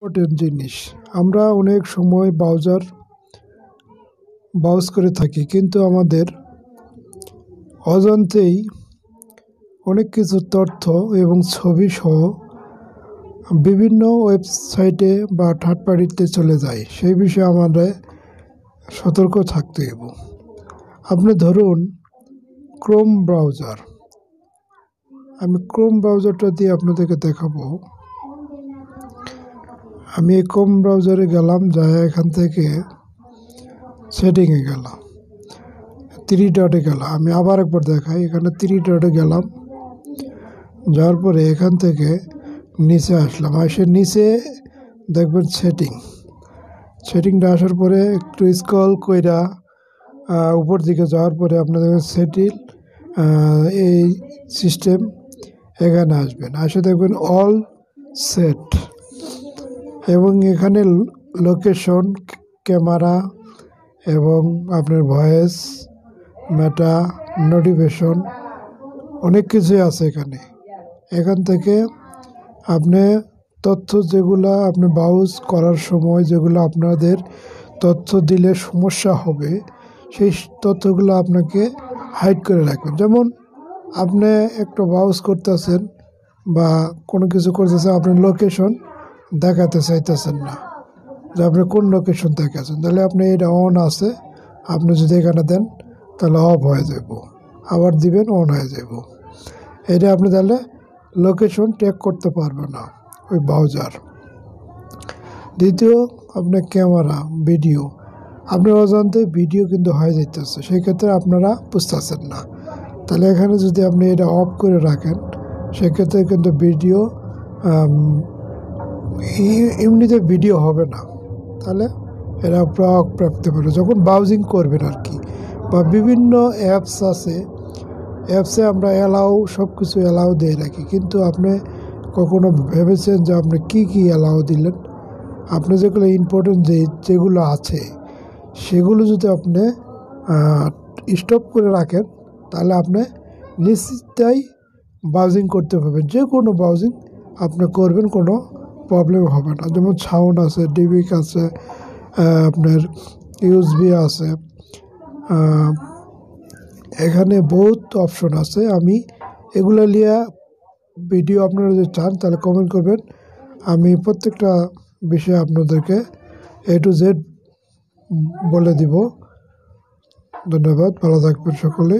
Important জিনিস। আমরা অনেক সময় ব্রাউজ করে থাকি, কিন্তু আমাদের অজান্তেই অনেক কিছু তথ্য এবং ছবি সহ বিভিন্ন ওয়েবসাইটে বা থার্ড পার্টিতে চলে যায়। সেই বিষয়ে আমাদের সতর্ক থাকতে হবে। আপনি ধরুন ক্রোম ব্রাউজার। আমি ক্রোম ব্রাউজারটা দিয়ে আপনাদেরকে দেখাবো। আমি এই ক্রোম ব্রাউজারে গেলাম, যাই এখান থেকে সেটিংয়ে গেলাম, 3 ডটে গেলাম। আমি আবার একবার দেখাই, এখানে 3 ডটে গেলাম, যাওয়ার পরে এখান থেকে নিচে আসলাম। এসে নিচে দেখবেন সেটিংটা আসার পরে একটু স্ক্রল কইরা উপর দিকে যাওয়ার পরে আপনাদের সেটিল এই সিস্টেম এখানে আসবেন। আসে দেখবেন অল সেট, এবং এখানে লোকেশন, ক্যামেরা এবং আপনার ভয়েস, মেটা, নোটিফিকেশন অনেক কিছুই আছে এখানে। এখান থেকে আপনি তথ্য যেগুলো আপনি ব্রাউজ করার সময় যেগুলো আপনাদের তথ্য দিলে সমস্যা হবে, সেই তথ্যগুলো আপনাকে হাইড করে রাখবেন। যেমন আপনি একটা ব্রাউজ করতেছেন বা কোনো কিছু করতেছেন, আপনি লোকেশন দেখাতে চাইতেছেন না যে আপনি কোন লোকেশন থেকে আছেন, তাহলে আপনি এটা অন আছে, আপনি যদি এখানে দেন তাহলে অফ হয়ে যাব, আবার দিবেন অন হয়ে যাব। এটা আপনি তাহলে লোকেশন ট্র্যাক করতে পারবে না ওই ব্রাউজার। দ্বিতীয়, আপনার ক্যামেরা, ভিডিও, আপনার অজান্তে ভিডিও কিন্তু হয়ে যাইতেছে, সেই ক্ষেত্রে আপনারা বুঝতেছেন না। তাহলে এখানে যদি আপনি এটা অফ করে রাখেন, সেক্ষেত্রে কিন্তু ভিডিও এমনিতে ভিডিও হবে না। তাহলে এরা রাখতে পারে যখন ব্রাউজিং করবেন আর কি। বা বিভিন্ন অ্যাপস আছে, অ্যাপসে আমরা সব কিছু অ্যালাউ দিয়ে রাখি, কিন্তু আপনি কখনো ভেবেছেন যে আপনি কি অ্যালাউ দিলেন? আপনি যেগুলো ইম্পর্টেন্ট যেগুলো আছে সেগুলো যদি আপনি স্টপ করে রাখেন, তাহলে আপনি নিশ্চিতই ব্রাউজিং করতে পারবেন। যে কোনো ব্রাউজিং আপনি করবেন, কোনো প্রবলেম হবে না। যেমন সাউন্ড আছে, ডিবিক আছে, আপনার ইউএসবি আছে, এখানে বহুত অপশন আছে। আমি এগুলো নিয়ে ভিডিও আপনারা যদি চান তাহলে কমেন্ট করবেন, আমি প্রত্যেকটা বিষয়ে আপনাদেরকে A to Z বলে দিব। ধন্যবাদ, ভালো থাকবেন সকলে।